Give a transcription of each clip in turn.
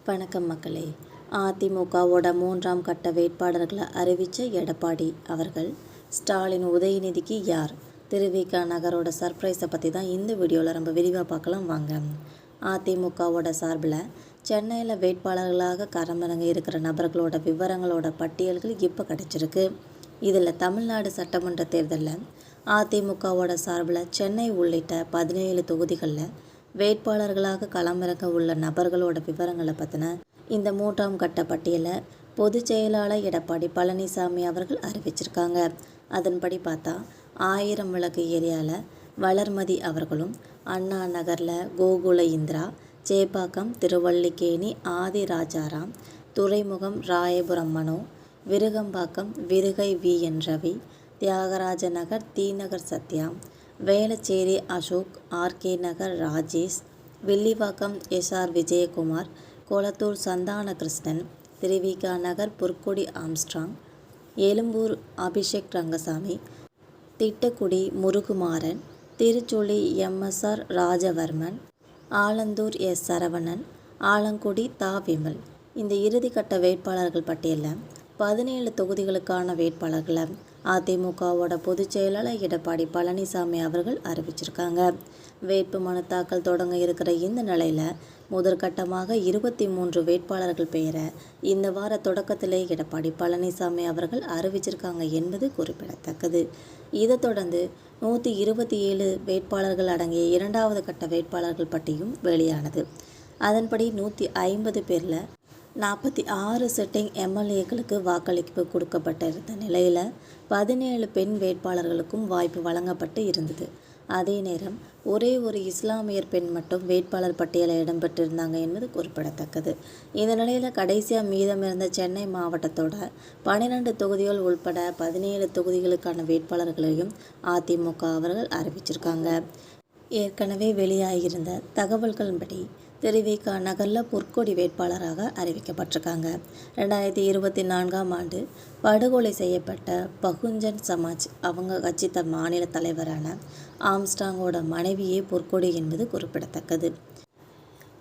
வணக்கம் மக்களே. அதிமுகவோட 3ஆம் கட்ட வேட்பாளர்களை அறிவித்த எடப்பாடி அவர்கள் ஸ்டாலின் உதயநிதிக்கு யார்? திருவிக நகரோட சர்ப்ரைஸை பற்றி தான் இந்த வீடியோவில் நம்ம விரிவாக பார்க்கலாம் வாங்க. அதிமுகவோட சார்பில் சென்னையில் வேட்பாளர்களாக களமிறங்க இருக்கிற நபர்களோட விவரங்களோட பட்டியல்கள் இப்போ கிடச்சிருக்கு. இதில் தமிழ்நாடு சட்டமன்ற தேர்தலில் அதிமுகவோட சார்பில் சென்னை உள்ளிட்ட 17 தொகுதிகளில் வேட்பாளர்களாக களமிறங்க உள்ள நபர்களோட விவரங்களை பற்றின இந்த 3ஆம் கட்ட பட்டியலை பொதுச் செயலாளர் எடப்பாடி பழனிசாமி அவர்கள் அறிவிச்சிருக்காங்க. அதன்படி பார்த்தா 1000 விளக்கு ஏரியாவில் வளர்மதி அவர்களும், அண்ணா நகரில் Gokula Indira, Chepauk Thiruvallikeni Aadhi Rajaram, Thuraimugam Royapuram Mano, Virugambakkam Virugai VN Ravi, Thyagaraja Nagar T Nagar Sathya, Velachery Ashok, RK Nagar Rajesh, Villivakkam SR Vijayakumar, Kolathur Santhana Krishnan, Thiruvika Nagar Porkodi Armstrong, Egmore Abhishek Rangasamy, Tittakudi Murugumaran, Tiruchuli MSR Rajavarman, Alandur S Saravanan, Alangudi Vimal. இந்த இறுதிக்கட்ட வேட்பாளர்கள் பட்டியலில் 17 தொகுதிகளுக்கான வேட்பாளர்களை அதிமுகவோட பொதுச் செயலாளர் எடப்பாடி பழனிசாமி அவர்கள் அறிவிச்சிருக்காங்க. வேட்பு மனு தாக்கல் தொடங்க இருக்கிற இந்த நிலையில் முதற்கட்டமாக 23 வேட்பாளர்கள் பெயரை இந்த வார தொடக்கத்திலே எடப்பாடி பழனிசாமி அவர்கள் அறிவிச்சிருக்காங்க என்பது குறிப்பிடத்தக்கது. இதை தொடர்ந்து 127 வேட்பாளர்கள் அடங்கிய 2வது கட்ட வேட்பாளர்கள் பட்டியும் வெளியானது. அதன்படி 150 பேரில் 46 சிட்டிங் MLAக்களுக்கு வாக்களிப்பு கொடுக்கப்பட்டிருந்த நிலையில் 17 பெண் வேட்பாளர்களுக்கும் வாய்ப்பு வழங்கப்பட்டு இருந்தது. அதே நேரம் ஒரே ஒரு இஸ்லாமியர் பெண் மட்டும் வேட்பாளர் பட்டியலில் இடம்பெற்றிருந்தாங்க என்பது குறிப்பிடத்தக்கது. இந்த நிலையில் கடைசியாக மீதமிருந்த சென்னை மாவட்டத்தோட 12 தொகுதிகள் உள்பட 17 தொகுதிகளுக்கான வேட்பாளர்களையும் அதிமுக அவர்கள் அறிவிச்சிருக்காங்க. ஏற்கனவே வெளியாகியிருந்த தகவல்களின்படி திருவிக நகரில் பொற்கொடி வேட்பாளராக அறிவிக்கப்பட்டிருக்காங்க. 2024ஆம் ஆண்டு படுகொலை செய்யப்பட்ட பகுஜன் சமாஜ் அவங்க கட்சி மாநில தலைவரான ஆம்ஸ்ட்ராங்கோட மனைவியே பொற்கொடி என்பது குறிப்பிடத்தக்கது.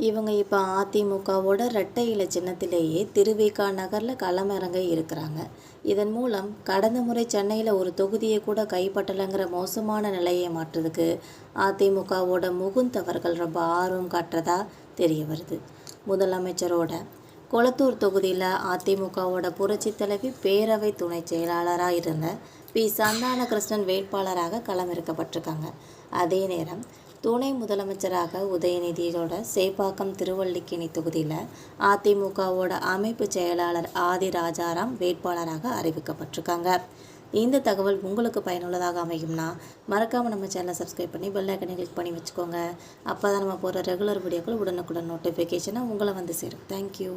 இவங்க இப்போ அதிமுகவோட இரட்டை இலை சின்னத்திலேயே திருவிக நகரில் களமிறங்க இருக்கிறாங்க. இதன் மூலம் கடந்த முறை சென்னையில் ஒரு தொகுதியை கூட கைப்பற்றலைங்கிற மோசமான நிலையை மாற்றுறதுக்கு அதிமுகவோட முகுந்த் அவர்கள் ரொம்ப ஆர்வம் காட்டுறதா தெரிய வருது. முதலமைச்சரோட கொளத்தூர் தொகுதியில் அதிமுகவோட புரட்சி தலைவி பேரவை துணை செயலாளராக இருந்த P சந்தான கிருஷ்ணன் வேட்பாளராக களமிறக்கப்பட்டிருக்காங்க. அதே நேரம் துணை முதலமைச்சராக உதயநிதியோட சேப்பாக்கம் திருவல்லிக்கேணி தொகுதியில் அதிமுகவோட அமைப்பு செயலாளர் ஆதி ராஜாராம் வேட்பாளராக அறிவிக்கப்பட்டிருக்காங்க. இந்த தகவல் உங்களுக்கு பயனுள்ளதாக அமையும்னா மறக்காமல் நம்ம சேனலை சப்ஸ்கிரைப் பண்ணி பெல் ஐக்கனை கிளிக் பண்ணி வச்சுக்கோங்க. அப்போ தான் நம்ம போகிற ரெகுலர் வீடியோக்கள் உடனுக்குடன் நோட்டிஃபிகேஷனாக உங்களை வந்து சேரும். தேங்க்யூ.